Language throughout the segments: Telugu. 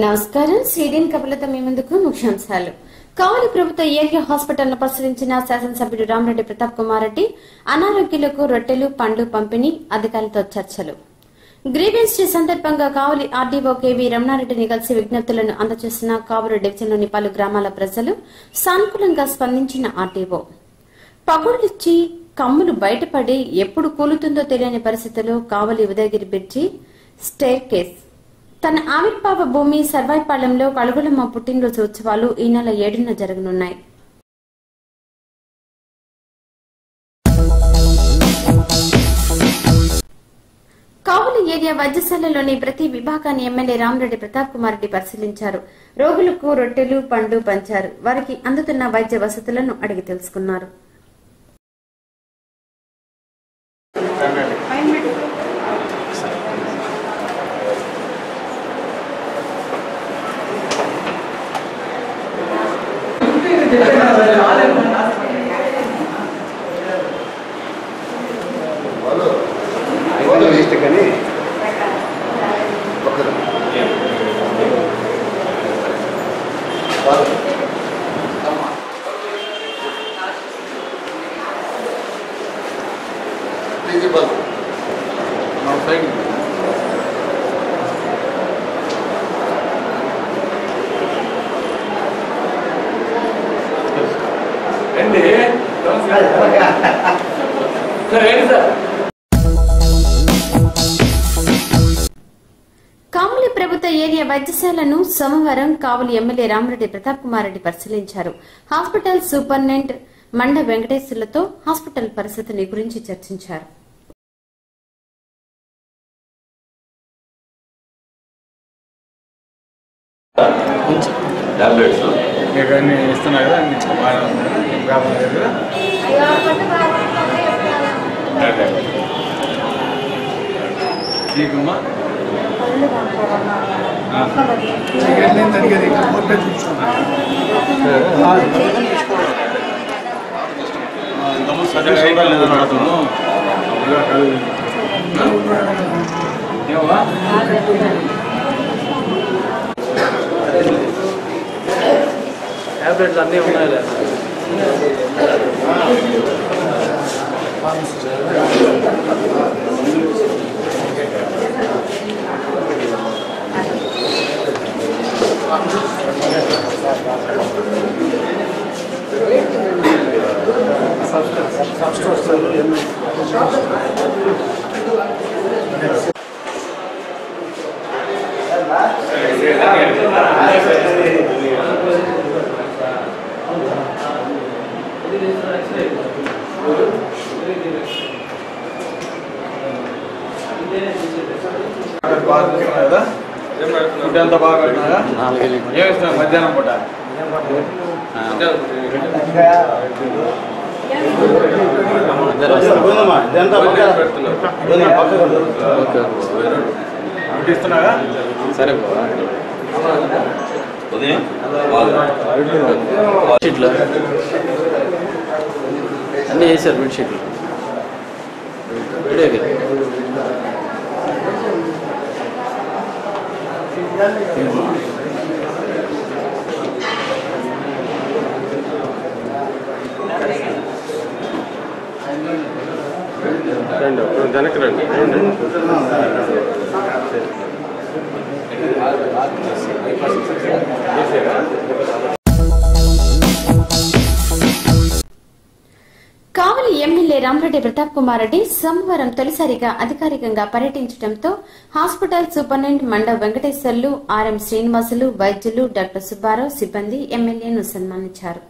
నమస్కారం. సిడిఎన్ కబుర్లతో మీ ముందుకు ముఖ్యాంశాలు. కావలి ప్రభుత్వ ఏరియా హాస్పిటల్ను పరిశీలించిన శాసనసభ్యుడు రామరెడ్డి ప్రతాప్ కుమార్ రెడ్డి అనారోగ్యులకు రొట్టెలు పండ్లు పంపిణీ, అధికారులతో చర్చలు. గ్రీవెన్స్ డే సందర్భంగా కావలి ఆర్డీఓ కేవీ రమణారెడ్డిని కలిసి విజ్ఞప్తులను అందజేసిన కావలి డివిజన్లోని పలు గ్రామాల ప్రజలు సానుకూలంగా స్పందించిన ఆర్డీఓ. పగుళ్లిచ్చి కమ్ములు బయటపడి ఎప్పుడు కూలుతుందో తెలియని పరిస్థితుల్లో కావలి ఉదయగిరి బ్రిడ్జి స్టేర్ కేస్ తన ఆవిర్భావ భూమి సర్వాయిపాలెంలో కలుగులమ్మ పుట్టినరోజు ఉత్సవాలు ఈ నెల 7న జరగనున్నాయి. కావలి ఏరియా వైద్యశాలలోని ప్రతి విభాగాన్ని ఎమ్మెల్యే రామరెడ్డి ప్రతాప్ కుమార్ రెడ్డి పరిశీలించారు. రోగులకు రొట్టెలు పండ్లు పంచారు. వారికి అందుతున్న వైద్య వసతులను అడిగి తెలుసుకున్నారు. కావలి ప్రభుత్వ ఏరియా వైద్యశాలను సోమవారం కావలి ఎమ్మెల్యే రామరెడ్డి ప్రతాప్ కుమార్ రెడ్డి పరిశీలించారు. హాస్పిటల్ సూపరింటెండెంట్ మండ వెంకటేశ్వర్లతో హాస్పిటల్ పరిస్థితిని గురించి చర్చించారు. టాబ్లెట్లు అన్నీ ఉన్నాయి. ఎంత బాగా ఏమిస్తున్నా మధ్యాహ్నం పూట ఇస్తున్నాగా సరే బెడ్షీట్లు అన్నీ వేసారు. బెడ్షీట్లు ఇడే కదా వెనక్కి రండి. కావలి ఎమ్మెల్యే రామరెడ్డి ప్రతాప్ కుమార్ రెడ్డి సోమవారం తొలిసారిగా అధికారికంగా పర్యటించడంతో హాస్పిటల్ సూపరింటెండెంట్ మండ వెంకటేశ్వర్లు, ఆర్ఎం శ్రీనివాసులు, వైద్యులు, డాక్టర్ సుబ్బారావు సిబ్బంది ఎమ్మెల్యేను సన్మానించారు.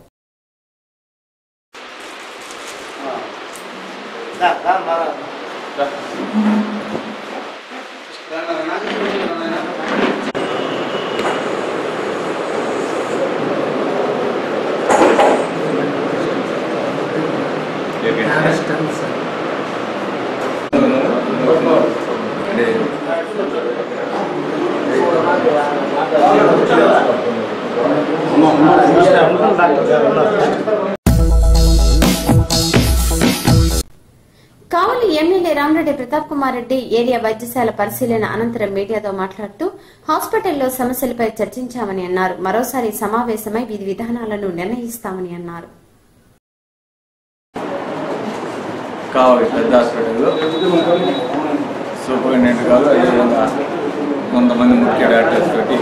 కావలి ఎమ్మెల్యే రామరెడ్డి ప్రతాప్ కుమార్ రెడ్డి ఏరియా వైద్యశాల పరిశీలన అనంతరం మీడియాతో మాట్లాడుతూ హాస్పిటల్లో సమస్యలపై చర్చించామని అన్నారు. మరోసారి సమావేశమై విధి విధానాలను నిర్ణయిస్తామని అన్నారు. సూపరింటెండెంట్ గారు అదేవిధంగా కొంతమంది ముఖ్య డాక్టర్స్ తోటి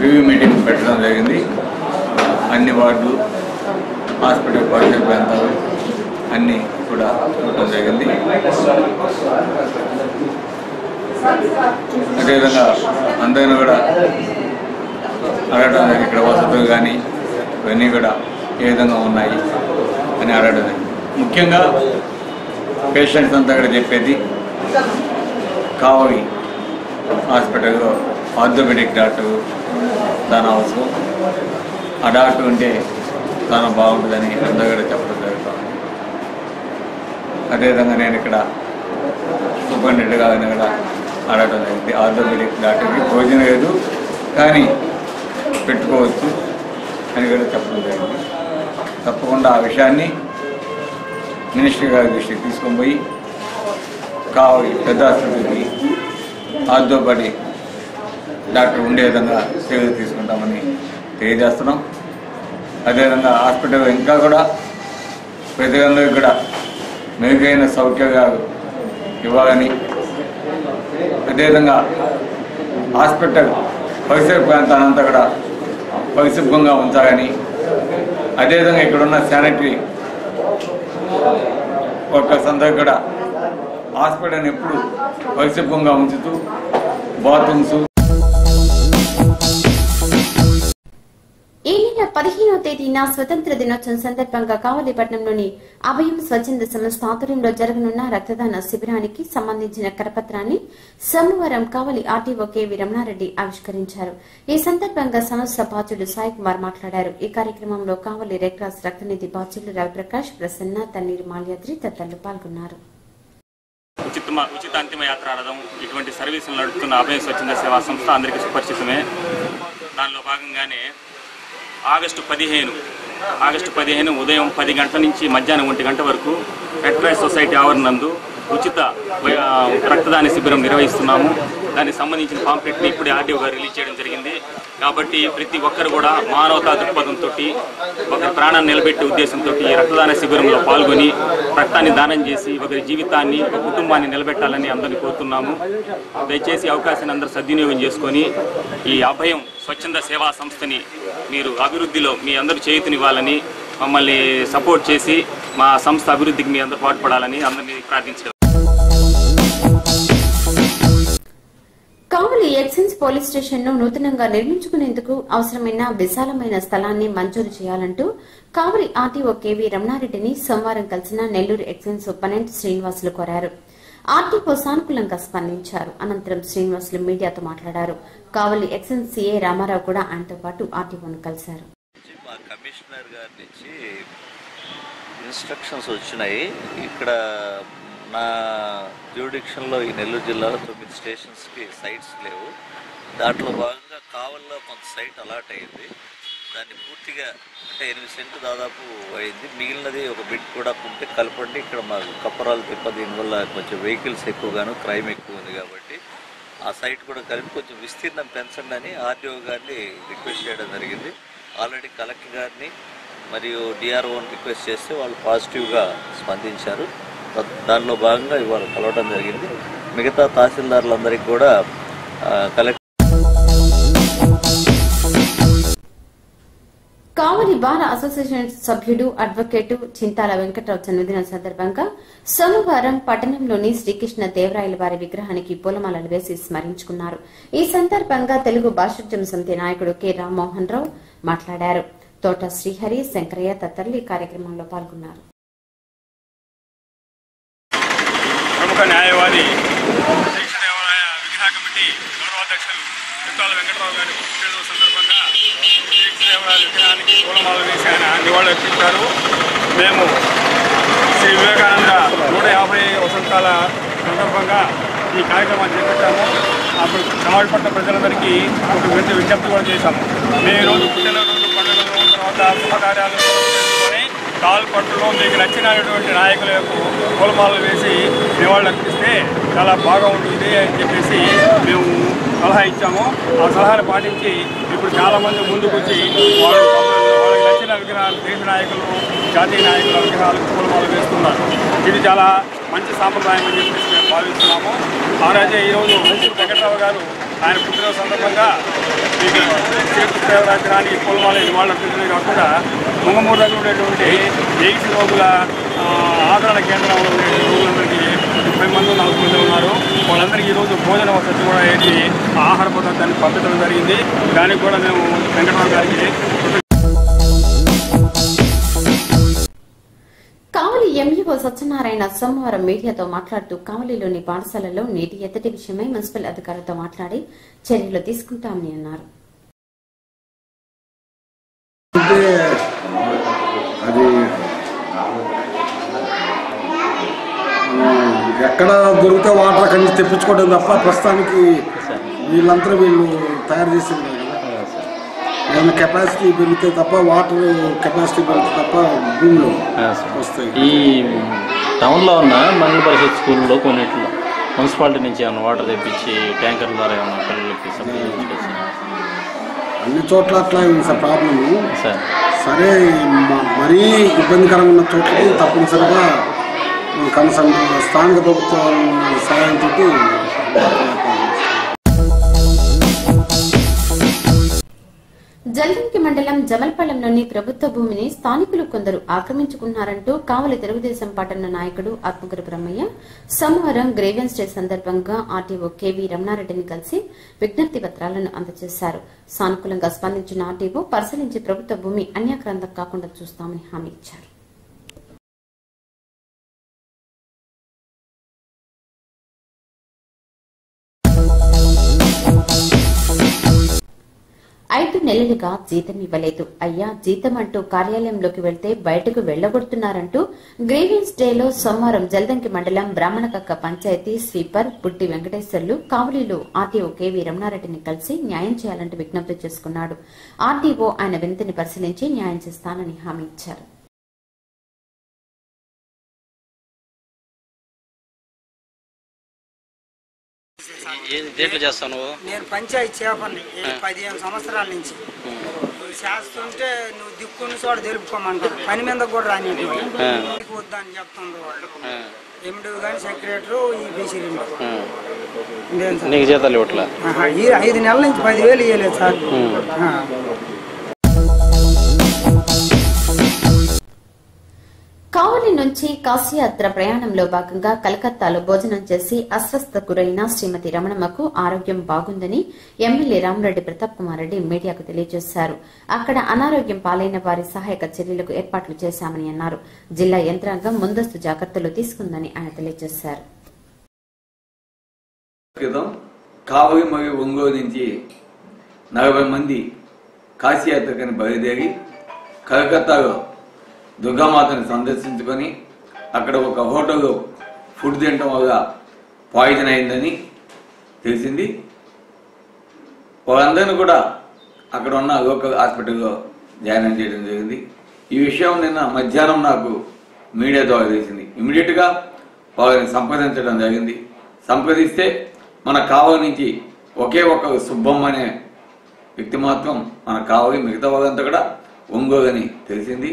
రివ్యూ మీటింగ్ పెట్టడం జరిగింది. అన్ని వార్డులు, హాస్పిటల్ పరిసర ప్రాంతాలు అన్నీ కూడా చూడటం జరిగింది. అదేవిధంగా అందరినీ కూడా అడగడం జరిగింది. ఇక్కడ వసతులు కానీ ఇవన్నీ కూడా ఏ విధంగా ఉన్నాయి అని అడగడం జరిగింది. ముఖ్యంగా పేషెంట్స్ అంతా కూడా చెప్పేది కావలి హాస్పిటల్లో ఆర్థోపెడిక్ డాక్టర్ చాలా అవసరం, ఆ డాక్టర్ ఉంటే చాలా బాగుంటుందని అందరూ కూడా చెప్పడం జరుగుతుంది. అదేవిధంగా నేను ఇక్కడ సూపరింటెండెంట్ గారిని కూడా అడగడం జరిగింది. ఆర్థోపెడిక్ డాక్టర్కి భోజనం లేదు కానీ పెట్టుకోవచ్చు అని కూడా చెప్పడం జరిగింది. తప్పకుండా ఆ విషయాన్ని మినిస్టర్ గారి దృష్టికి తీసుకొని పోయి కావలి పెద్ద ఆసుపత్రికి ఆర్థోపెడిక్ డాక్టర్ ఉండే విధంగా చర్యలు తీసుకుంటామని తెలియజేస్తున్నాం. అదేవిధంగా హాస్పిటల్ ఇంకా కూడా ప్రజలందరికీ కూడా మెరుగైన సౌకర్యాలు ఇవ్వాలని, అదేవిధంగా హాస్పిటల్ పరిసర ప్రాంతాలంతా కూడా పరిశుభ్రంగా ఉంచాలని, అదేవిధంగా ఇక్కడున్న శానిటరీ వర్కర్స్ అందరూ కూడా హాస్పిటల్ని ఎప్పుడు పరిశుభ్రంగా ఉంచుతూ బాత్రూమ్స్. ఈ నెల 15వ తేదీన స్వతంత్ర దినోత్సవం సందర్భంగా కావలిపట్నంలోని అభయం స్వచ్ఛంద సంస్థ ఆధ్వర్యంలో జరగనున్న రక్తదాన శిబిరానికి సంబంధించిన కరపత్రాన్ని సోమవారం కావలి ఆర్టీఓ కెవి రమణారెడ్డి ఆవిష్కరించారు. ఈ సందర్భంగా సంస్థ బాధ్యుడు సాయి కుమార్ మాట్లాడారు. ఈ కార్యక్రమంలో కావలి రెడ్ క్రాస్ రక్తనిధి బాధ్యులు రవిప్రకాష్, ప్రసన్న, తన్నీరు మాల్యాద్రి తదితరులు పాల్గొన్నారు. ఉచిత అంతిమ యాత్రారథం ఇటువంటి సర్వీసులు నడుపుతున్న అభయ స్వచ్ఛంద సేవా సంస్థ అందరికీ సుపరిచితమే. దానిలో భాగంగానే ఆగస్టు 15 ఉదయం 10 గంటల నుంచి మధ్యాహ్నం 1 గంట వరకు రెడ్ క్రాస్ సొసైటీ ఆవరణందు ఉచిత రక్తదాన శిబిరం నిర్వహిస్తున్నాము. దానికి సంబంధించిన పాంప్లెట్ని ఇప్పుడే ఆర్డీఓ గారు రిలీజ్ చేయడం జరిగింది. కాబట్టి ప్రతి ఒక్కరు కూడా మానవతా దృక్పథంతో ఒకరి ప్రాణాన్ని నిలబెట్టే ఉద్దేశంతో ఈ రక్తదాన శిబిరంలో పాల్గొని రక్తాన్ని దానం చేసి ఒకరి జీవితాన్ని, ఒక కుటుంబాన్ని నిలబెట్టాలని అందరినీ కోరుతున్నాము. దయచేసి అవకాశాన్ని అందరూ సద్వినియోగం చేసుకొని ఈ అభయం స్వచ్ఛంద సేవా సంస్థని మీరు అభివృద్ధిలో మీ అందరూ చేయూతనివ్వాలని, మమ్మల్ని సపోర్ట్ చేసి మా సంస్థ అభివృద్ధికి మీ అందరూ పాటుపడాలని అందరినీ ప్రార్థించారు. కావలి ఎక్సైజ్ పోలీస్ స్టేషన్ ను నూతనంగా నిర్మించుకునేందుకు అవసరమైన విశాలమైన స్థలాన్ని మంజూరు చేయాలంటూ కావలి ఆర్టీఓ కెవి రమణారెడ్డిని సోమవారం కలిసిన నెల్లూరు ఎక్సైజ్ సూపరింటెండెంట్ శ్రీనివాసులు కోరారు. ఆర్టీఓ సానుకూలంగా స్పందించారు. అనంతరం శ్రీనివాసులు మీడియాతో మాట్లాడారు. కావలి ఎక్సైజ్ సీఏ రామారావు కూడా ఆయనతో పాటు ఆర్టీఓను కలిశారు. కమిషనర్ గారి నుంచి ఇన్స్ట్రక్షన్స్ వచ్చినాయి. ఇక్కడ నా జ్యూరిడిక్షన్లో ఈ నెల్లూరు జిల్లాలో 9 స్టేషన్స్కి సైట్స్ లేవు. దాంట్లో భాగంగా కావల్లో కొంత సైట్ అలాట్ అయింది. దాన్ని పూర్తిగా అంటే 8 సెంట్లు దాదాపు అయింది. మిగిలినది ఒక బిట్ కూడా ఉంటే కలపండి. ఇక్కడ మాకు కప్పరాలు తిప్ప, దీనివల్ల కొంచెం వెహికల్స్ ఎక్కువగాను క్రైమ్ ఎక్కువ ఉంది కాబట్టి ఆ సైట్ కూడా కలిపి కొంచెం విస్తీర్ణం పెంచండి అని ఆర్డీఓ గారిని రిక్వెస్ట్ చేయడం జరిగింది. ఆల్రెడీ కలెక్టర్ గారిని మరియు డిఆర్ఓని రిక్వెస్ట్ చేస్తే వాళ్ళు పాజిటివ్గా స్పందించారు. దానిలో భాగంగా ఇవాళ కలవడం జరిగింది. మిగతా తహసీల్దారులందరికీ కూడా కలెక్టర్ కావలి బార్ అసోసియేషన్ సభ్యుడు అడ్వకేటు చింతాల వెంకట్రావు జన్మదినం సందర్భంగా సోమవారం పట్టణంలోని శ్రీకృష్ణ దేవరాయల వారి విగ్రహానికి పూలమాలలు వేసి స్మరించుకున్నారు. ఈ సందర్భంగా తెలుగు భాషోద్యమ సమితి నాయకుడు కె రామ్మోహన్ రావు మాట్లాడారు. తోట శ్రీహరి, శంకరయ్య తదితరులు ఈ కార్యక్రమంలో పాల్గొన్నారు. ప్రముఖ న్యాయవాది శ్రీకృష్ణ దేవరాయ విగ్రహ కమిటీ గౌరవాధ్యక్షులు చింతాల వెంకట్రావు గారి పుట్టినరోజు సందర్భంగా శ్రీకృష్ణదేవరాయల విగ్రహానికి పూలమాల వేసి ఆయన నివాళులు అర్పించారు. మేము శ్రీ వివేకానంద 150 వసంతాల సందర్భంగా ఈ కార్యక్రమాన్ని చేపట్టాము. అప్పుడు సమాజపట్ల ప్రజలందరికీ ఒక విజ్ఞప్తి కూడా చేశాము. మేము ఈరోజు పుట్టినరోజు, పండుగలు, తర్వాత శుభకార్యాలు చేసుకొని కాల్పట్టులో మీకు నచ్చినటువంటి నాయకులకు పూలమాలలు వేసి నివాళులు అర్పిస్తే చాలా బాగా ఉంటుంది అని చెప్పేసి మేము సలహా ఇచ్చాము. ఆ సలహాను పాటించి ఇప్పుడు చాలామంది ముందుకు వచ్చి వాళ్ళకి నచ్చిన విగ్రహాలు, దేశ నాయకులు, జాతీయ నాయకుల విగ్రహాలకు పూలమాలలు వేస్తున్నారు. ఇది చాలా మంచి సాంప్రదాయం అని చెప్పేసి మేము భావిస్తున్నాము. మహారాజే ఈరోజు వెంకట్రావు గారు ఆయన పుట్టినరోజు సందర్భంగా మీకు శ్రీకృష్ణదేవరాజరానికి పూలమాల నివాళులు అర్పించడమే కాకుండా ముంగమూరు దగ్గర ఉండేటువంటి ఎయిడ్స్ రోగుల ఆదరణ కేంద్రంలో ఉండే రోగులందరికీ 30 మంది 40 మంది ఉన్నారు. వాళ్ళందరికీ ఈరోజు భోజన వసతి కూడా ఏంటి ఆహార పదార్థాన్ని పంపించడం జరిగింది. దానికి కూడా మేము వెంకటరావు గారికి కావలి ఎంఈఓ సత్యనారాయణ సోమవారం మీడియాతో మాట్లాడుతూ కావలిలోని పాఠశాలలో నీటి ఎత్తడి విషయమై మున్సిపల్ అధికారులతో మాట్లాడి చర్యలు తీసుకుంటామని అన్నారు. అది ఎక్కడ దొరికితే వాటర్ అక్కడి నుంచి తెప్పించుకోవడం తప్ప ప్రస్తుతానికి వీళ్ళు తయారు చేసింది ఏమైనా కెపాసిటీ పెరిగితే తప్ప వాటర్ కెపాసిటీ పెరిగితే తప్ప భూమిలో వస్తాయి. ఈ టౌన్లో ఉన్న మండల పరిషత్ స్కూల్లో కొన్నిట్లో మున్సిపాలిటీ నుంచి ఏమైనా వాటర్ తెప్పించి ట్యాంకర్ల ద్వారా ఏమైనా పిల్లలకి సప్లై చేసి అన్ని చోట్ల అట్లా ఉంది సార్ ప్రాబ్లము. సార్ సరే మరీ ఇబ్బందికరంగా ఉన్న చోట్లకి తప్పనిసరిగా కనీసం స్థానిక ప్రభుత్వం సహాయంతో జల్దంకి మండలం జమల్పాలెంలోని ప్రభుత్వ భూమిని స్థానికులు కొందరు ఆక్రమించుకున్నారంటూ కావలి తెలుగుదేశం పట్టణ నాయకుడు ఆత్మకూరు బ్రహ్మయ్య సోమవారం గ్రేవెన్స్ డే సందర్భంగా ఆర్టీఓ కేవీ రమణారెడ్డిని కలిసి విజ్ఞప్తి పత్రాలను అందజేశారు. సానుకూలంగా స్పందించిన ఆర్టీఓ పరిశీలించి ప్రభుత్వ భూమి అన్యాక్రాంతం కాకుండా చూస్తామని హామీ ఇచ్చారు. ఐదు నెలలుగా జీతం ఇవ్వలేదు అయ్యా, జీతం అంటూ కార్యాలయంలోకి వెళ్తే బయటకు వెళ్లగొడుతున్నారంటూ గ్రీవెన్స్ డేలో సోమవారం జల్దంకి మండలం బ్రాహ్మణకక్క పంచాయతీ స్వీపర్ పుట్టి వెంకటేశ్వర్లు కావలిలో ఆర్టీఓ కేవీ రమణారెడ్డిని కలిసి న్యాయం చేయాలంటూ విజ్ఞప్తి చేసుకున్నాడు. ఆర్టీఓ ఆయన వినతిని పరిశీలించి న్యాయం చేస్తానని హామీ ఇచ్చారు. దేంట్లో చేస్తాను? నేను పంచాయతీ చేపని 15 సంవత్సరాల నుంచి చేస్తుంటే నువ్వు దిక్కున్న చోట తెలుపుకోమంటారు. పని మీద కూడా రాని వద్దని చెప్తుంది వాళ్ళు. ఎండు కానీ సెక్రటరీ ఈ బీసీ నీకు జీతాలు ఇవ్వట్లా? 5 నెలల నుంచి 10,000 ఇవ్వలేదు సార్. కావలి నుంచి కాశీయాత్ర ప్రయాణంలో భాగంగా కలకత్తాలో భోజనం చేసి అస్వస్థతకు గురైన శ్రీమతి రమణమ్మకు ఆరోగ్యం బాగుందని ఎమ్మెల్యే రామరెడ్డి ప్రతాప్ కుమార్ రెడ్డి మీడియాకు తెలియజేశారు. అక్కడ అనారోగ్యం పాలైన వారి సహాయక చర్యలకు ఏర్పాట్లు చేశామని అన్నారు. జిల్లా యంత్రాంగం ముందస్తు జాగ్రత్తలు తీసుకుందని ఆయన తెలియజేశారు. కావలి మరియు ఒంగోలు నుంచి 40 మంది కాశీయాత్రకని బయలుదేరి కలకత్తాలో దుర్గామాతని సందర్శించుకొని అక్కడ ఒక హోటల్లో ఫుడ్ తినడం వల్ల పాయిజన్ అయిందని తెలిసింది. వాళ్ళందరినీ కూడా అక్కడ ఉన్న లోకల్ హాస్పిటల్లో జాయిన్ చేయడం జరిగింది. ఈ విషయం నిన్న మధ్యాహ్నం నాకు మీడియా ద్వారా తెలిసింది. ఇమీడియట్గా వాళ్ళని సంప్రదించడం జరిగింది. సంప్రదిస్తే మన కావలి నుంచి ఒకే ఒక సుబ్బమ్మ అనే వ్యక్తి మాత్రం మన కావలి, మిగతా వాళ్ళంతా కూడా ఒంగోలు అని తెలిసింది.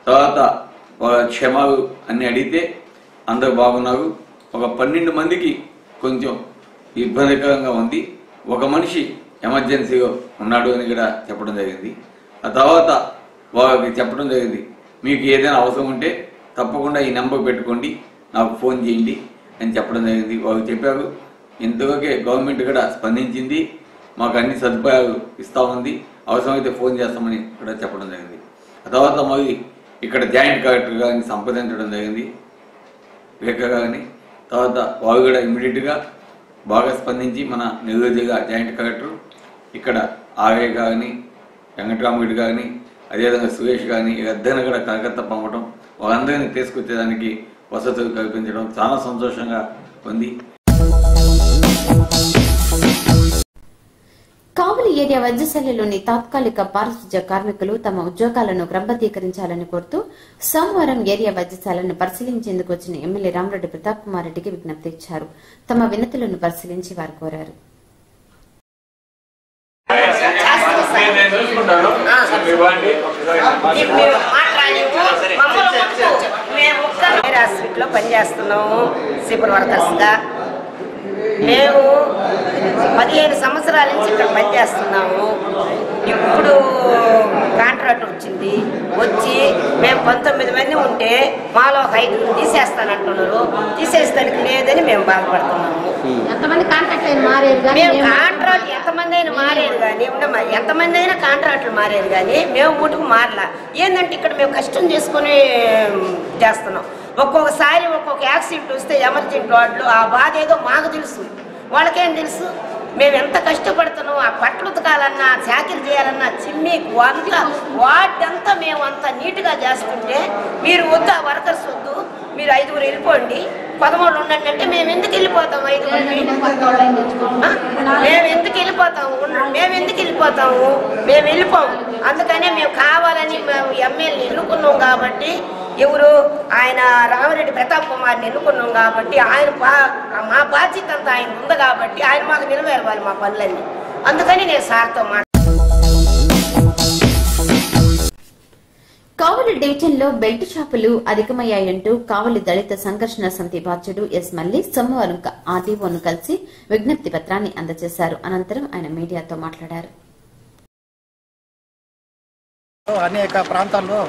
తర్వాత వాళ్ళ క్షమాలు అన్నీ అడిగితే అందరు బాగున్నారు. ఒక 12 మందికి కొంచెం ఇబ్బందికరంగా ఉంది. ఒక మనిషి ఎమర్జెన్సీలో ఉన్నాడు అని కూడా చెప్పడం జరిగింది. ఆ తర్వాత వాళ్ళకి చెప్పడం జరిగింది, మీకు ఏదైనా అవసరం ఉంటే తప్పకుండా ఈ నెంబర్ పెట్టుకోండి, నాకు ఫోన్ చేయండి అని చెప్పడం జరిగింది. వాళ్ళు చెప్పారు. ఇంతవరకే గవర్నమెంట్ కూడా స్పందించింది, మాకు అన్ని సదుపాయాలు ఇస్తా ఉంది, అవసరమైతే ఫోన్ చేస్తామని కూడా చెప్పడం జరిగింది. ఆ తర్వాత మళ్ళీ ఇక్కడ జాయింట్ కలెక్టర్ గారిని సంప్రదించడం జరిగింది, రేఖ గారిని. తర్వాత వాళ్ళు కూడా ఇమ్మీడియట్గా బాగా స్పందించి మన నెల్లూరు జిల్లా జాయింట్ కలెక్టర్ ఇక్కడ ఆర్ఏ గారిని, వెంకటరామరెడ్డి గారిని, అదేవిధంగా సురేష్ గారిని ఇద్దరిని కూడా కలకత్తా పంపడం, వాళ్ళందరినీ తీసుకొచ్చేదానికి వసతులు కల్పించడం చాలా సంతోషంగా ఉంది. కావలి ఏరియా వైద్యశాలలోని తాత్కాలిక పారిశుధ్య కార్మికులు తమ ఉద్యోగాలను క్రమబద్దీకరించాలని కోరుతూ సోమవారం ఏరియా వైద్యశాలను పరిశీలించేందుకు వచ్చిన ఎమ్మెల్యే రామరెడ్డి ప్రతాప్ కుమార్ రెడ్డికి విజ్ఞప్తి ఇచ్చారు. తమ వినతులను పరిశీలించి వారు కోరారు. హాస్పిటల్లో పనిచేస్తున్నాము సూపర్ వర్కర్స్గా. మేము 15 సంవత్సరాల నుంచి ఇక్కడ పనిచేస్తున్నాము. ఇప్పుడు కాంట్రాక్ట్ వచ్చి మేము 19 మంది ఉంటే మాలో 5 తీసేస్తానంటున్నారు. తీసేస్తానికి లేదని మేము బాధపడుతున్నాము. ఎంతమంది కాంట్రాక్ట్ మారేరు మేము కాంట్రాక్ట్ ఎంతమంది అయినా మారేరు కానీ ఎంతమంది అయినా కాంట్రాక్టులు మారేరు కానీ మేము ఊటుకు మారలా. ఏంటంటే ఇక్కడ మేము కష్టం చేసుకుని చేస్తున్నాం. ఒక్కొక్కసారి ఒక్కొక్క యాక్సిడెంట్ వస్తే ఎమర్జెన్సీ వార్డులో ఆ బాధ ఏదో మాకు తెలుసు, వాళ్ళకేం తెలుసు. మేము ఎంత కష్టపడుతున్నాం. ఆ పట్లు ఉతకాలన్నా చాకిలు చేయాలన్నా చిమ్మి వాటంతా మేము అంత నీట్గా చేస్తుంటే మీరు వద్దు, ఆ వర్కర్స్ వద్దు, మీరు 5 వెళ్ళిపోండి, 13 ఉండండి అంటే మేము ఎందుకు వెళ్ళిపోతాం? 5 మేము ఎందుకు వెళ్ళిపోతాము? మేము వెళ్ళిపోము. అందుకనే మేము కావాలని మేము ఎమ్మెల్యేని ఎన్నుకున్నాం కాబట్టి, ఎవరు ఆయన రామరెడ్డి ప్రతాప్ కుమార్ని ఎన్నుకున్నాం కాబట్టి, ఆయన మా బాధ్యత అంతా ఆయన ఉంది కాబట్టి ఆయన మాకు నిలవేరవాలి మా పనులన్నీ. అందుకని నేను సార్తో కావలి డివిజన్ లో బెల్ట్ షాపులు అధికమయ్యాయంటూ కావలి దళిత సంఘర్షణ సమితి బాధ్యుడు ఎస్ మల్లి సోమవారం ఆర్డీఓను కలిసి విజ్ఞప్తి పత్రాన్ని అందజేశారు. అనంతరం ఆయన మీడియాతో మాట్లాడారు. అనేక ప్రాంతాల్లో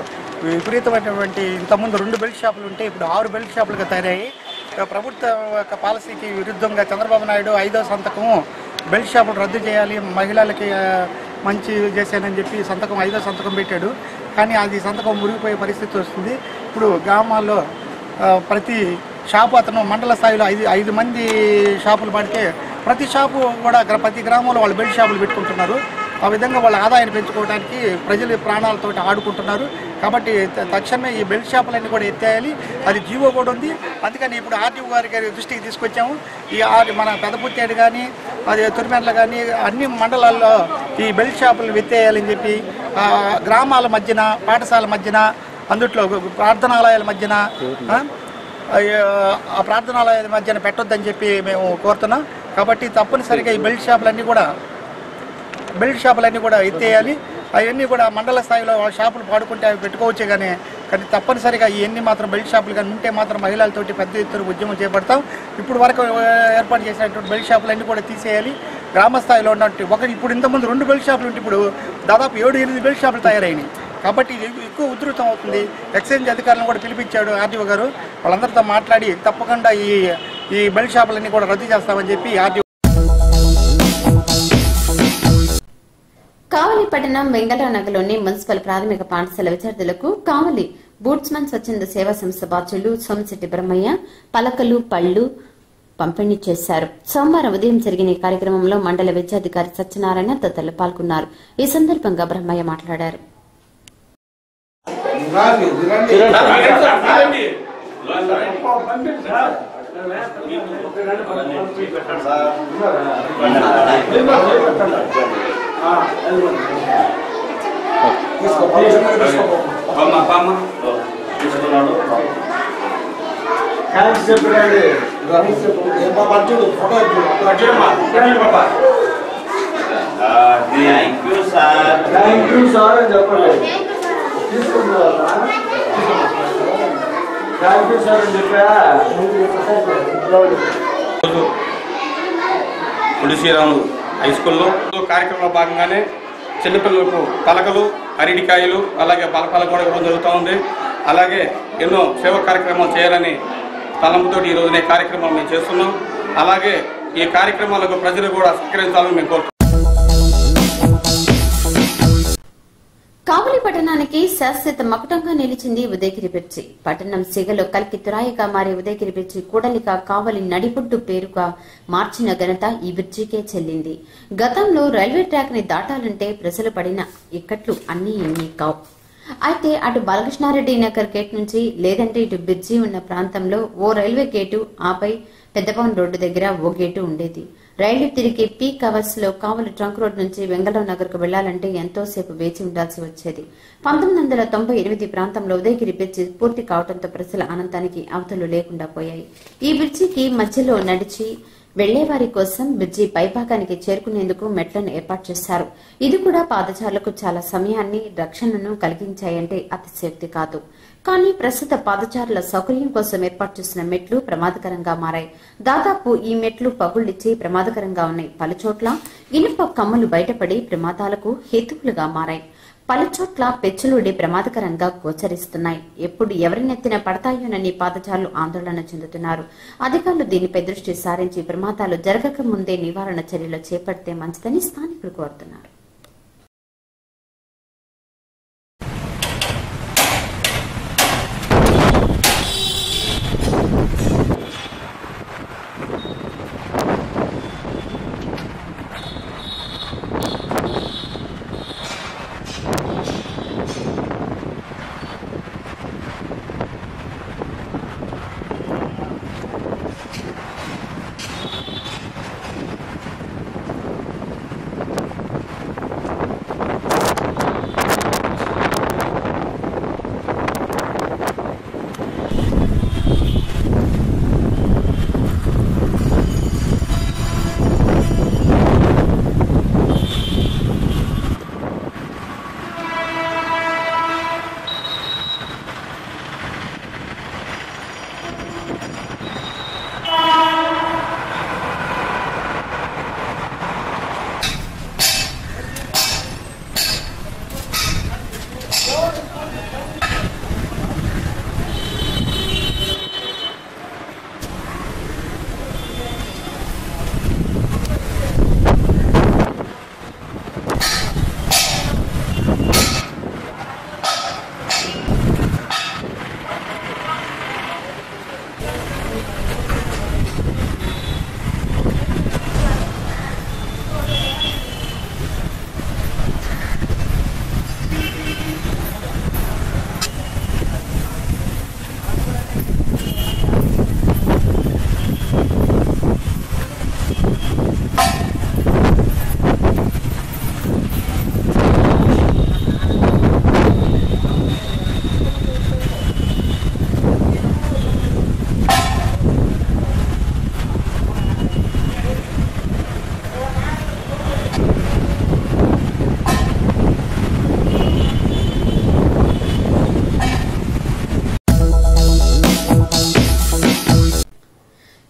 విపరీతమైనటువంటి ఇంతకుముందు 2 బెల్ట్ షాపులు ఉంటే ఇప్పుడు 6 బెల్ట్ షాపులుగా తయారయ్యి ప్రభుత్వ పాలసీకి విరుద్ధంగా చంద్రబాబు నాయుడు 5వ సంతకం బెల్ట్ షాపులు రద్దు చేయాలి, మహిళలకి మంచి చేశానని చెప్పి 5వ సంతకం పెట్టాడు. కానీ అది సంతకం మురిగిపోయే పరిస్థితి వస్తుంది. ఇప్పుడు గ్రామాల్లో ప్రతి షాపు అతను మండల స్థాయిలో 5 మంది షాపులు పడితే ప్రతి షాపు కూడా ప్రతి గ్రామంలో వాళ్ళు బెల్ట్ షాపులు పెట్టుకుంటున్నారు. ఆ విధంగా వాళ్ళ ఆదాయాన్ని పెంచుకోవడానికి ప్రజల ప్రాణాలతో ఆడుకుంటున్నారు. కాబట్టి తక్షణమే ఈ బెల్ట్ షాపులన్నీ కూడా ఎత్తేయాలి. అది జీవో కూడా ఉంది. అందుకని ఇప్పుడు ఆర్టీఓ గారి దృష్టికి తీసుకొచ్చాము. ఈ మన పెదపుత్తేడు కానీ అది తురిమెర్ల కానీ అన్ని మండలాల్లో ఈ బెల్ట్ షాపులు ఎత్తేయాలని చెప్పి గ్రామాల మధ్యన, పాఠశాల మధ్యన, అందుట్లో ప్రార్థనాలయాల మధ్యన ఆ ప్రార్థనాలయాల మధ్యన పెట్టొద్దని చెప్పి మేము కోరుతున్నాం. కాబట్టి తప్పనిసరిగా ఈ బెల్ట్ షాపులన్నీ కూడా ఎత్తేయాలి. అవన్నీ కూడా మండల స్థాయిలో షాపులు పాడుకుంటే అవి పెట్టుకోవచ్చే కానీ తప్పనిసరిగా ఇవన్నీ మాత్రం బెల్ట్ షాపులు కానీ ఉంటే మాత్రం మహిళలతోటి పెద్ద ఎత్తున ఉద్యమం చేపడతాం. ఇప్పుడు వరకు ఏర్పాటు చేసినటువంటి బెల్ట్ షాపులన్నీ కూడా తీసేయాలి. గ్రామ స్థాయిలో ఉన్నట్టు ఇప్పుడు ఇంతకుముందు 2 బెల్ట్ షాపులు ఉంటే ఇప్పుడు దాదాపు 7-8 బెల్ట్ షాపులు తయారైనాయి. కాబట్టి ఇది ఎక్కువ ఉధృతం అవుతుంది. ఎక్సైజ్ అధికారులను కూడా పిలిపించాడు ఆర్టీఓ గారు. వాళ్ళందరితో మాట్లాడి తప్పకుండా ఈ బెల్ట్ షాపులన్నీ కూడా రద్దు చేస్తామని చెప్పి ఆర్టీఓ. కావలి పట్టణం వెంకటనగర్లోని మున్సిపల్ ప్రాథమిక పాఠశాల విద్యార్థులకు కావలి బూట్స్మన్ స్వచ్ఛంద సేవా సంస్థ బాధ్యులు సోమశెట్టి బ్రహ్మయ్య పలకలు, పళ్లు పంపిణీ చేశారు. సోమవారం ఉదయం జరిగిన ఈ కార్యక్రమంలో మండల విద్యాధికారి సత్యనారాయణ తదితరులు పాల్గొన్నారు. ఈ సందర్భంగా బ్రహ్మయ్య మాట్లాడారు. గుడి శ్రీరాములు హై స్కూల్లో కార్యక్రమంలో భాగంగానే చిన్నపిల్లలకు పలకలు, అరటికాయలు, అలాగే బలపాలు కూడా ఇవ్వడం జరుగుతూ ఉంది. అలాగే ఎన్నో సేవా కార్యక్రమాలు చేయాలని తలంపుతో ఈ రోజునే కార్యక్రమాలు మేము చేస్తున్నాం. అలాగే ఈ కార్యక్రమాలకు ప్రజలు కూడా సహకరించాలని మేము కోరుతున్నాం. కావలి పట్టణానికి శాశ్వత మకుటంగా నిలిచింది ఉదయగిరి బ్రిడ్జి. పట్టణం సిగలో కలికి తురాయిగా మారే ఉదయగిరి బ్రిడ్జి కూడలిగా కావలి నడిబొడ్డు పేరుగా మార్చిన ఘనత ఈ బ్రిడ్జికే చెల్లింది. గతంలో రైల్వే ట్రాక్ ని దాటాలంటే ప్రజలు పడిన ఇక్కట్లు అన్నీ ఇన్ని కావు. అయితే అటు బాలకృష్ణారెడ్డి నగర్ గేట్ నుంచి లేదంటే ఇటు బ్రిడ్జి ఉన్న ప్రాంతంలో ఓ రైల్వే గేటు, ఆపై పెద్దపవన్ రోడ్డు దగ్గర ఓ గేటు ఉండేది. రైలు తిరిగి పీక్ అవర్స్ లో కావలి ట్రంక్ రోడ్ నుంచి వెంగళరావు నగర్ కు వెళ్లాలంటే ఎంతోసేపు వేచి ఉండాల్సి వచ్చేది. 1998 ప్రాంతంలో ఉదయగిరి బ్రిడ్జి పూర్తి కావడంతో ప్రజల అనంతానికి అవతలు లేకుండా పోయాయి. ఈ బ్రిడ్జికి మధ్యలో నడిచి వెళ్లేవారి కోసం బ్రిడ్జి పైభాగానికి చేరుకునేందుకు మెట్లను ఏర్పాటు చేశారు. ఇది కూడా పాదచారులకు చాలా సమయాన్ని, రక్షణను కలిగించాయంటే అతిశయోక్తి కాదు. కానీ ప్రస్తుత పాదచారుల సౌకర్యం కోసం ఏర్పాటు చేసిన మెట్లు ప్రమాదకరంగా మారాయి. దాదాపు ఈ మెట్లు పగుళ్లిచ్చి ప్రమాదకరంగా ఉన్నాయి. పలుచోట్ల ఇనుప కమ్ములు బయటపడి ప్రమాదాలకు హేతువులుగా మారాయి. పలుచోట్ల పెచ్చులుడి ప్రమాదకరంగా గోచరిస్తున్నాయి. ఎప్పుడు ఎవరినెత్తిన పడతాయోనని పాదచారులు ఆందోళన చెందుతున్నారు. అధికారులు దీనిపై దృష్టి సారించి ప్రమాదాలు జరగక ముందే నివారణ చర్యలు చేపడితే మంచిదని స్థానికులు కోరుతున్నారు.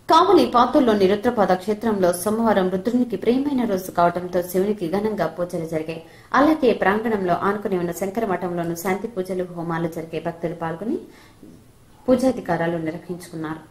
కావలి పాతూరులోని రుద్రపాద క్షేత్రంలో సోమవారం రుద్రునికి ప్రియమైన రోజు కావడంతో శివునికి ఘనంగా పూజలు జరిగాయి. అలాగే ప్రాంగణంలో ఆనుకుని ఉన్న శంకర మఠంలోనూ శాంతి పూజలు, హోమాలు జరిగే భక్తులు పాల్గొని పూజాధికారాలు నిర్వహించుకున్నారు.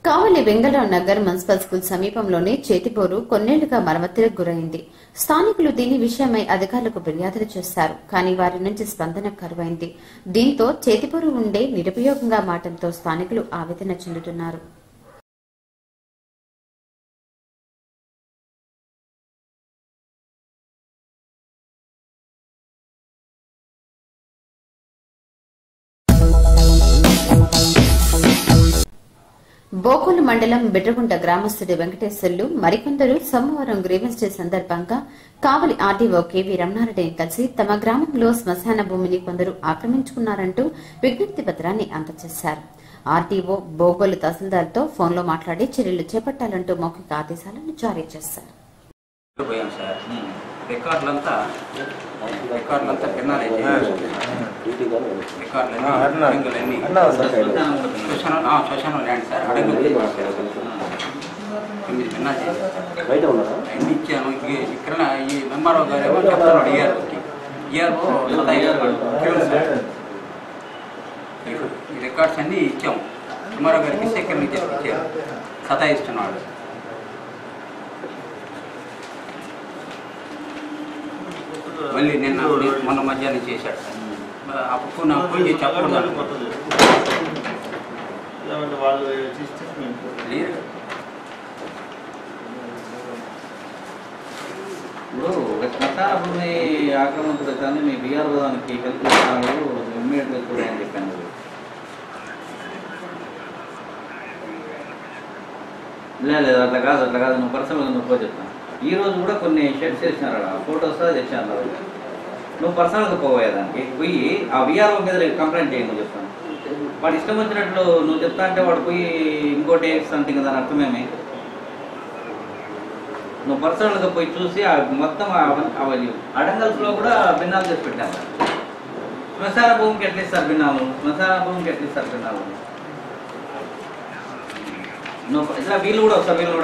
కావలి వెంగళరావు నగర్ మున్సిపల్ స్కూల్ సమీపంలోని చేతిబోరు కొన్నేళ్లుగా మరమ్మతులకు గురైంది. స్థానికులు దీని విషయమై అధికారులకు ఫిర్యాదులు చేశారు. కానీ వారి నుంచి స్పందన కరువైంది. దీంతో చేతిబోరు ఉండే నిరుపయోగంగా మారడంతో స్థానికులు ఆవేదన చెందుతున్నారు. బోకోలు మండలం బిడ్రగుంట గ్రామస్తుడు వెంకటేశ్వర్లు మరికొందరు సోమవారం గ్రీవెన్స్ డే సందర్భంగా కావలి ఆర్డీఓ కేవీ రమణారెడ్డిని కలిసి తమ గ్రామంలో శ్మశాన భూమిని కొందరు ఆక్రమించుకున్నారంటూ విజ్ఞప్తి పత్రాన్ని అందజేశారు. ఆర్డీఓ బోగోలు తహసీల్దార్తో ఫోన్లో మాట్లాడి చర్యలు చేపట్టాలంటూ మౌఖిక ఆదేశాలను జారీ చేశారు. రికార్డులంతా శ్మశానం ల్యాండ్ సార్ అన్ని ఇచ్చాను. ఇక్కడ ఈ మెంబర్ గారు చెప్తున్నాడు ఈ రికార్డ్స్ అన్నీ ఇచ్చాము. ఎంఆర్ఓ గారికి ఇస్తే ఇక్కడ నుంచి ఇచ్చారు, సతాయిస్తున్నాడు. మళ్ళీ నిన్న మొన్న మధ్యాహ్నం చేశాడు సార్. అప్పుడు నాకు ఫోన్ చేసి చెప్పకూడదు. ఇప్పుడు శ్మశాన భూమి ఆక్రమణకు కానీ మీ బీఆర్ఓ దానికి హెల్ప్ చేస్తున్నాడు ఇమ్మీడియట్గా కూడా అని చెప్పాను. లేదు అట్లా కాదు నువ్వు పర్సనల్గా నువ్వు పోయి చెప్తాను. ఈ రోజు కూడా కొన్ని షెడ్స్ చేసినారు, ఫోటోస్ తెచ్చాను. నువ్వు పర్సనల్గా పోయేదానికి పోయి ఆ బీఆర్ఓ మీద కంప్లైంట్ చేయమని చెప్తాను. వాడు ఇష్టం వచ్చినట్లు నువ్వు చెప్తా అంటే వాడు పోయి ఇంకోటి అంటే కదా దాని అర్థమేమి. నువ్వు పర్సనల్గా పోయి చూసి మొత్తం అడంగల్స్లో కూడా భిన్నాలు చేసి పెట్టాను. శ్మశాన భూమికి ఎట్లా ఇస్తారు భిన్నాలు, నువ్వు ఇట్లా వీళ్ళు కూడా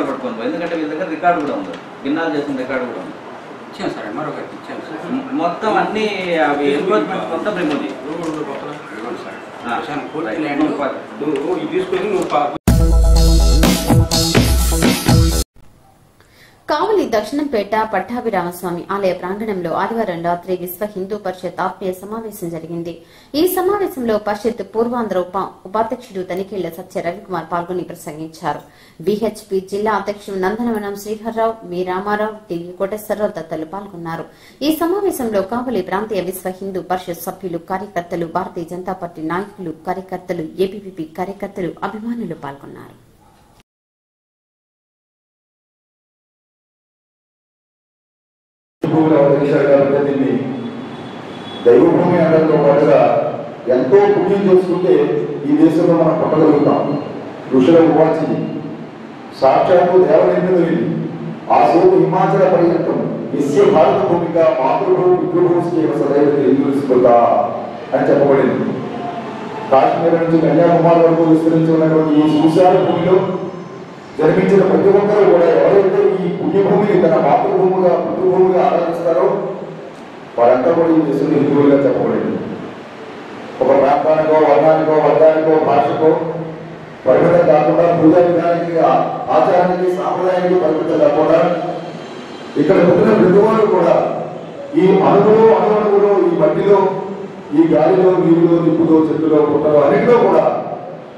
పట్టుకోను, ఎందుకంటే వీళ్ళ దగ్గర రికార్డు కూడా ఉంది, భిన్నాలు చేసిన రికార్డు కూడా ఉంది. ఇచ్చాను సార్, మరొకటి ఇచ్చాను సార్. మొత్తం అన్ని అవి ఎన్క్రోచ్మెంట్ మొత్తం రిమూవ్ చేయి. కావలి దక్షిణంపేట పట్టాభిరామస్వామి ఆలయ ప్రాంగణంలో ఆదివారం రాత్రి విశ్వ హిందూ పరిషత్ ఆత్మీయ సమావేశం జరిగింది. ఈ సమావేశంలో పరిషత్ పూర్వాంధ్ర ఉపాధ్యక్షుడు తనిఖీళ్ల సత్య రవికుమార్ పాల్గొని ప్రసంగించారు. బీహెచ్పీ జిల్లా అధ్యక్షుడు నందనవనం శ్రీహర్రావు, వి రామారావు, టీవీ కోటేశ్వరరావు తదితరులు పాల్గొన్నారు. ఈ సమావేశంలో కావలి ప్రాంతీయ విశ్వ హిందూ పరిషత్ సభ్యులు, కార్యకర్తలు, భారతీయ జనతా పార్టీ నాయకులు, కార్యకర్తలు, ఏబీవీపీ కార్యకర్తలు, అభిమానులు పాల్గొన్నారు. దీన్ని దైవభూమి అనడంతో పాటుగా ఎంతో పుణ్యం చేసుకుంటే ఈ దేశంలో మనం పుట్టగలుగుతాం. ఋషుల ఉవాచి సాక్షాత్తు దేవనిందుని ఆ సోపు హిమాచల పర్యంతం విశ్వ భారత భూమిగా మాతృభూమి పితృభూమి సదైవ తెలుసుకుంటా అని చెప్పబడింది. కాశ్మీర్ నుంచి కన్యాకుమారి వరకు విస్తరించి ఉన్నటువంటి ఈ సుశాల భూమిలో జన్మించిన ప్రతి ఒక్కరూ కూడా ఎవరైతే ఈ పుణ్యభూమిని తన మాతృభూమిగా పితృభూమిగా ఆరాధిస్తారో వారంతా కూడా ఈ దేశంలో హిందువులుగా చెప్పబడింది. ఒక ప్రాంతానికో, వర్గానికో, భాషకో పరిమితం కాకుండా పూజా విధానానికి, ఆచారానికి, సాంప్రదాయానికి పరిమితం కాకుండా ఇక్కడ పుట్టిన ప్రతివారు కూడా ఈ అణువులో ఈ మట్టిలో, ఈ గాలిలో, నీరులో, నిప్పులో, చెట్టులో, పుట్టలో అన్నింటిలో కూడా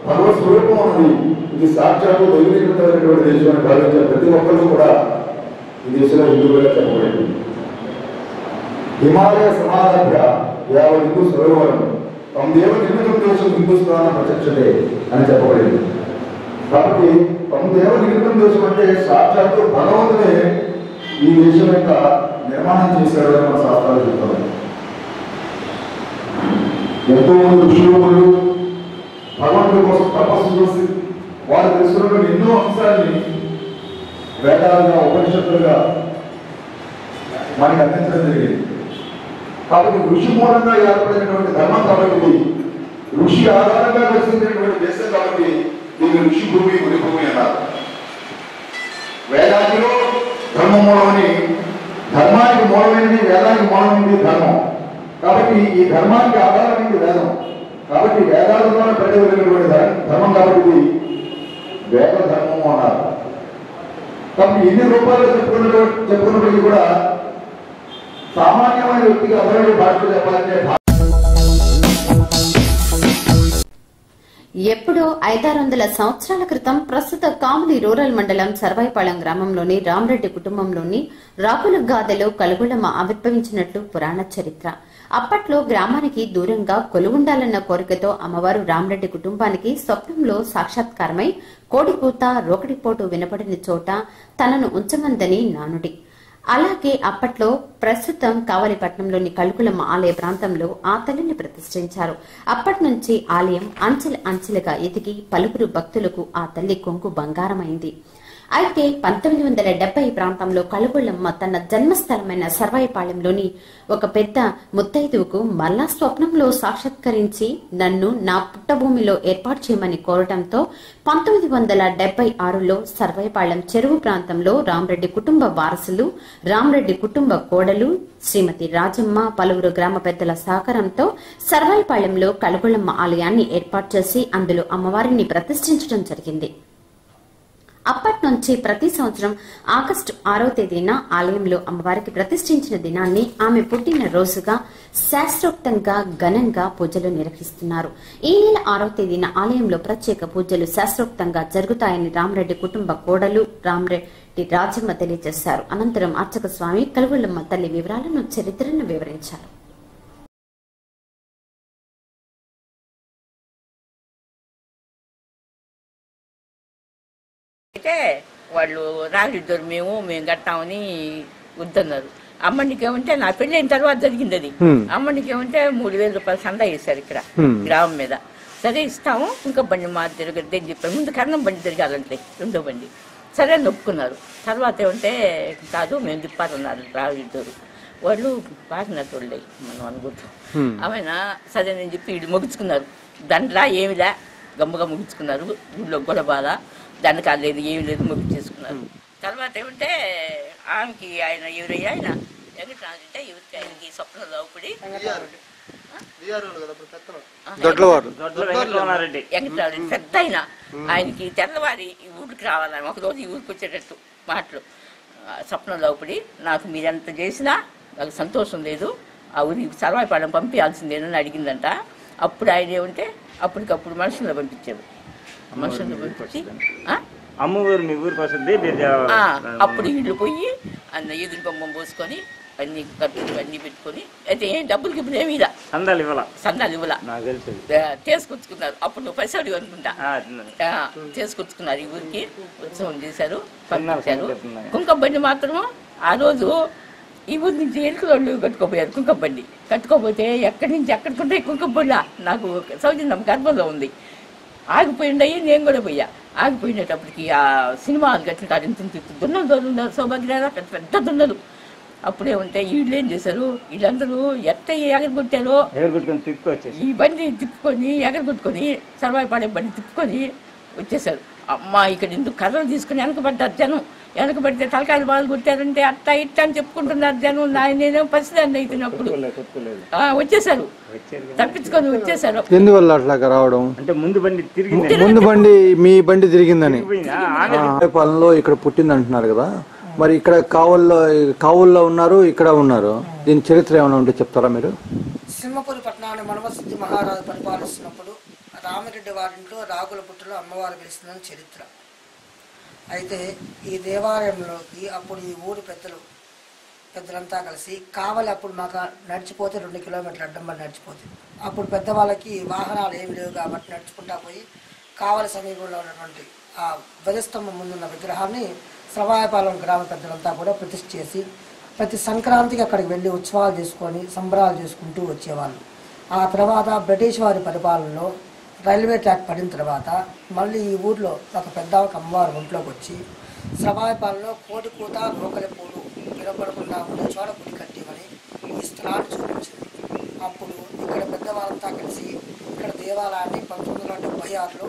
భగవత్ స్వరూపం ఉన్నది. ఇది సాక్షాత్తు దైవీకృతమైనటువంటి దేశం అని భావించే ప్రతి ఒక్కరు కూడా ఈ దేశంలో హిందువులుగా చెప్పబడింది. హిమాలయ సమారాధ్య యావ హిందూ సరోవరం తమదేవ నిర్మితం దేశం హిందుస్థాన ప్రత్యక్షతే అని చెప్పబడింది. కాబట్టి తమదేవ నిర్మితం దేశం అంటే సాక్షాత్తు భగవంతుడే ఈ దేశం యొక్క నిర్మాణం చేశాడు అని మన శాస్త్రాలు చెప్తారు. ఎంతో మంది ఋషులు భగవంతుడి కోసం తపస్సు చేసి వారు తెలుసుకున్నటువంటి ఎన్నో అంశాలని వేదాలుగా, ఉపనిషత్తులుగా మనకి అందించడం జరిగింది. కాబట్టి ఋషి మూలంగా ఏర్పడినటువంటి ధర్మం కాబట్టి, ఋషి ఆధారంగా దర్శించినటువంటి దేశం కాబట్టి దీన్ని ఋషి భూమి, గురి భూమి అన్నారు. వేదానిలో ధర్మ మూలమని, ధర్మానికి మూలమైనది వేదానికి మూలమైనది ధర్మం. కాబట్టి ఈ ధర్మానికి ఆధారమైనది వేదం. కాబట్టి వేదాల ద్వారా పెట్టవలసినటువంటి ధర్మం కాబట్టి వేద ధర్మము అన్నారు. కాబట్టి ఎన్ని రూపాయలు చెప్పుకున్నప్పటికీ కూడా సామాన్యమైన వ్యక్తికి అర్థమయ్యే భాషలో చెప్పాలంటే ఎప్పుడో 500 సంవత్సరాల క్రితం ప్రస్తుత కావలి రూరల్ మండలం సర్వాయిపాళెం గ్రామంలోని రామరెడ్డి కుటుంబంలోని రాకుల గాథలో కలుగులమ్మ ఆవిర్భవించినట్లు పురాణ చరిత్ర. అప్పట్లో గ్రామానికి దూరంగా కొలువుండాలన్న కోరికతో అమ్మవారు రామరెడ్డి కుటుంబానికి స్వప్నంలో సాక్షాత్కారమై కోడికూత రోకడిపోటు వినపడిన చోట తనను ఉంచమందని నానుడి. అలాగే అప్పట్లో ప్రస్తుతం కావలిపట్నంలోని కలుకులమ్మ ఆలయ ప్రాంతంలో ఆ తల్లిని ప్రతిష్ఠించారు. అప్పటి నుంచి ఆలయం అంచెలుగా ఎదిగి పలువురు భక్తులకు ఆ తల్లి కొంగు బంగారమైంది. అయితే 1970 ప్రాంతంలో కలుగులమ్మ తన జన్మస్థలమైన సర్వాయిపాళెంలోని ఒక పెద్ద ముత్తైదువుకు మళ్ళా స్వప్నంలో సాక్షాత్కరించి నన్ను నా పుట్టభూమిలో ఏర్పాటు చేయమని కోరటంతో 1976లో సర్వాయిపాళెం చెరువు ప్రాంతంలో రామరెడ్డి కుటుంబ వారసులు, రామరెడ్డి కుటుంబ కోడలు శ్రీమతి రాజమ్మ, పలువురు గ్రామ పెద్దల సహకారంతో సర్వాయిపాళెంలో కలుగులమ్మ ఆలయాన్ని ఏర్పాటు చేసి అందులో అమ్మవారిని ప్రతిష్ఠించడం జరిగింది. అప్పటి నుంచి ప్రతి సంవత్సరం ఆగస్టు 6వ తేదీన ఆలయంలో అమ్మవారికి ప్రతిష్ఠించిన దినాన్ని ఆమె పుట్టిన రోజుగా శాస్త్రోక్తంగా ఘనంగా పూజలు నిర్వహిస్తున్నారు. ఈ నెల 6వ తేదీన ఆలయంలో ప్రత్యేక పూజలు శాస్త్రోక్తంగా జరుగుతాయని రామరెడ్డి కుటుంబ కోడలు రామరెడ్డి రాజమ్మ తెలియజేశారు. అనంతరం అర్చక స్వామి కలుగులమ్మ తల్లి వివరాలను, చరిత్రను వివరించారు. అయితే వాళ్ళు రాగిద్దరు మేము కట్టామని వద్దన్నారు. అమ్మనికేమంటే నా పెళ్ళైన తర్వాత జరిగింది అది. అమ్మనికేమంటే 3,000 రూపాయలు సందా వేశారు ఇక్కడ గ్రామం మీద. సరే ఇస్తాము, ఇంకా బండి మా తిరగద్దు అని చెప్పారు. ముందు కర్ణం బండి తిరగాలంటే రెండో బండి. సరే నొప్పుకున్నారు. తర్వాత ఏమంటే కాదు మేము తిప్పారన్నారు రాగిద్దరు. వాళ్ళు పారినట్టుళ్ళే మనం అనుకుంటాం. ఆమెనా సరే నేను చెప్పి వీళ్ళు ముగించుకున్నారు. దండ్రా ఏమిలా గమ్మగా ముగించుకున్నారు. ఊళ్ళో కూడా బాధ, దాన్ని కాలేదు ఏమి లేదు, ముగించేసుకున్నారు. తర్వాత ఏమంటే ఆమెకి ఆయన ఎవరయ్యా ఆయన వెంకటరాజంటే ఎవరికి ఆయనకి స్వప్నంలో ఒకటి వెంకటరాజు పెద్ద ఆయన, ఆయనకి తెల్లవారి ఈ ఊరికి రావాలని ఒకరోజు ఈ ఊరికి వచ్చేటట్టు మాటలు స్వప్నంలో ఒకటి నాకు మీరెంత చేసినా నాకు సంతోషం లేదు, ఆ ఊరికి సర్వాయిపాలెం పంపించాల్సిందేనని అడిగిందంట. అప్పుడు ఆయన ఏమంటే అప్పటికప్పుడు మనుషుల్లో పంపించారు. మనుషుల్లో పంపించి అమ్మవారు మీ ఊరికి వస్తుంది. అప్పుడు ఇళ్ళు పోయి అన్న ఎదురు బొమ్మ పోసుకొని అన్ని ఖర్చులు అన్ని పెట్టుకొని అయితే ఏం డబ్బులకి ఇప్పుడు ఏమి ఇలా సందాలు ఇవ్వాల చేసుకొచ్చుకున్నారు. అప్పుడు నువ్వు పైసలు అనుకుంటా చేసుకొచ్చుకున్నారు. ఈ ఊరికి ఉత్సవం చేశారు, పంపించారు. కుంకం బండి మాత్రము ఆ రోజు ఈ ఊరి నుంచి ఎలుకలోళ్ళు కట్టుకోపోయారు. కుంకం బండి కట్టుకోపోతే ఎక్కడి నుంచి ఎక్కడికి ఉంటాయి కుంకం బండి. నాకు సౌజన్యం గర్భంలో ఉంది, ఆగిపోయిండయి. నేను కూడా పోయా. ఆగిపోయినప్పటికి ఆ సినిమాలు కట్టింటారు, ఇంత దున్నలు దొరుకున్నారు సౌభాగ్యాలు పెద్ద దున్నలు. అప్పుడే ఉంటే వీళ్ళు ఏం చేశారు, వీళ్ళందరూ ఎట్ట ఎగరగొట్టారో ఈ బండి తిప్పుకొని ఎగరగొట్టుకొని సర్వాయిపాడే బండి తిప్పుకొని వచ్చేసారు. అమ్మ ఇక్కడ ఎందుకు కర్రలు తీసుకుని వెనకబడ్డారు జనం. వెనకబడితే తలకాయలు బాగా కొట్టారంటే అట్ట ఇట్ట అని చెప్పుకుంటున్నారు జనం. నేనేమో పసిదాన్ని అయిపోయినప్పుడు వచ్చేసారు, తప్పించుకొని వచ్చేసారు. ఎందువల్ల అట్లాగా రావడం అంటే ముందు బండి మీ బండి తిరిగిందని పాలనలో ఇక్కడ పుట్టింది అంటున్నారు కదా, మరి ఇక్కడ కావుల్లో ఉన్నారు, ఇక్కడ ఉన్నారు. దీని చరిత్ర ఏమైనా ఉంటే చెప్తారా మీరు? సింహపురి పట్టణాన్ని మనవసిద్ధి మహారాజు పరిపాలిస్తున్నప్పుడు రామిరెడ్డి వారింట్లో రాగుల పుట్టలో అమ్మవారు వెలిసిందని చరిత్ర. అయితే ఈ దేవాలయంలోకి అప్పుడు ఈ ఊరి పెద్దలంతా కలిసి కావలి, అప్పుడు మాకు నడిచిపోతే 2 కిలోమీటర్లు అడ్డంబడి నడిచిపోతుంది. అప్పుడు పెద్దవాళ్ళకి వాహనాలు ఏమి లేవు కాబట్టి నడుచుకుంటా పోయి కావలి సమీపంలో ఉన్నటువంటి ఆ ధ్వజస్తంభం ముందున్న విగ్రహాన్ని సర్వాయిపాలెం గ్రామ పెద్దలంతా కూడా ప్రతిష్ఠ చేసి ప్రతి సంక్రాంతికి అక్కడికి వెళ్ళి ఉత్సవాలు చేసుకొని సంబరాలు చేసుకుంటూ వచ్చేవాళ్ళు. ఆ తర్వాత బ్రిటిష్ వారి పరిపాలనలో రైల్వే ట్రాక్ పడిన తర్వాత మళ్ళీ ఈ ఊర్లో ఒక పెద్ద అమ్మవారి ఒంట్లోకి వచ్చి సర్వాయిపాలెంలో కోడికూత రోకలిపూలు వినపడకుండా ఉండే చోట గుడి కట్టిమని ఈ స్థలాన్ని చూపించింది. అప్పుడు ఇక్కడ పెద్దవాళ్ళంతా కలిసి ఇక్కడ దేవాలయాన్ని 1976లో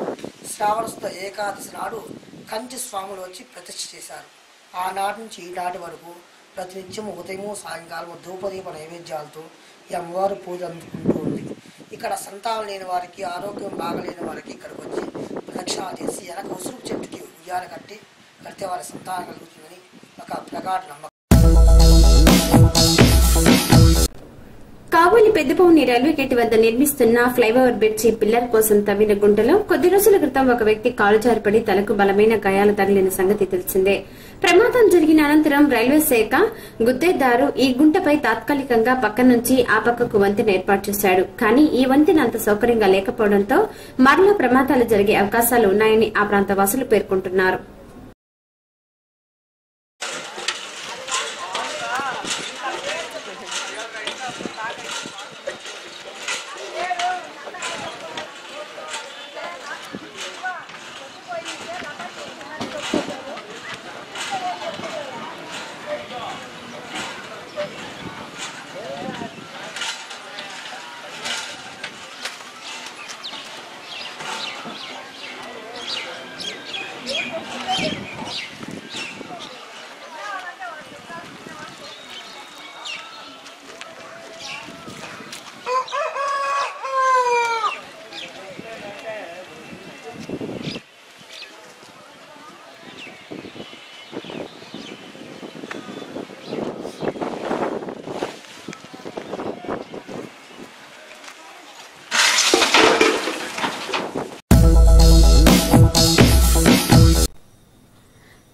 శ్రావణ ఏకాదశి నాడు కంచి స్వాములు వచ్చి ప్రతిష్ఠ చేశారు. ఆనాటి నుంచి ఈనాటి వరకు ప్రతినిత్యం ఉదయం సాయంకాలం ధూపదీప నైవేద్యాలతో ఈ అమ్మవారు పూజ అందుకుంటూ ఉంది. ఇక్కడ సంతానం లేని వారికి, ఆరోగ్యం బాగలేని వారికి ఇక్కడికి వచ్చి ప్రదక్షిణ చేసి వెనక ఉసురు చెట్టుకి ఉయ్యాల కడితే వారి సంతానం కలుగుతుందని ఒక ప్రగాఢ నమ్మకం. కావలి పెద్దపౌని రైల్వే గేట్ వద్ద నిర్మిస్తున్న ఫ్లైఓవర్ బ్రిడ్జి పిల్లర్ కోసం తవ్విన గుంటలో కొద్ది రోజుల క్రితం ఒక వ్యక్తి కాలు జారిపడి తలకు బలమైన గాయాలు తగిలిన సంగతి తెలిసిందే. ప్రమాదం జరిగిన అనంతరం రైల్వే శాఖ గుత్తేదారు ఈ గుంటపై తాత్కాలికంగా పక్క నుంచి ఆ పక్కకు వంతెన ఏర్పాటు చేశాడు. కానీ ఈ వంతెన అంత సౌకర్యంగా లేకపోవడంతో మరలా ప్రమాదాలు జరిగే అవకాశాలు ఉన్నాయని ఆ ప్రాంత వాసులు పేర్కొంటున్నారు.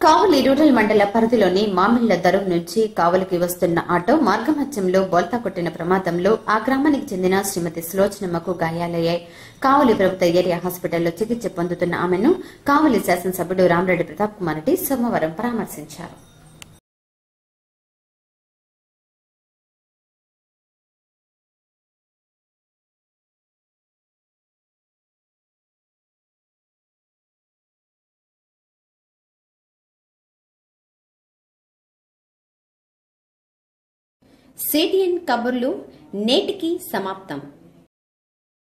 కావలి రూరల్ మండల పరిధిలోని మామిళ్ల దరువు నుంచి కావలికి వస్తున్న ఆటో మార్గమధ్యంలో బోల్తా కొట్టిన ప్రమాదంలో ఆ గ్రామానికి చెందిన శ్రీమతి సులోచనమ్మకు గాయాలయ్యాయి. కావలి ప్రభుత్వ ఏరియా హాస్పిటల్లో చికిత్స పొందుతున్న ఆమెను కావలి శాసనసభ్యుడు రామరెడ్డి ప్రతాప్ కుమార్ రెడ్డి సోమవారం పరామర్శించారు. సిటిఎన్ కబుర్లు నేటికి సమాప్తం.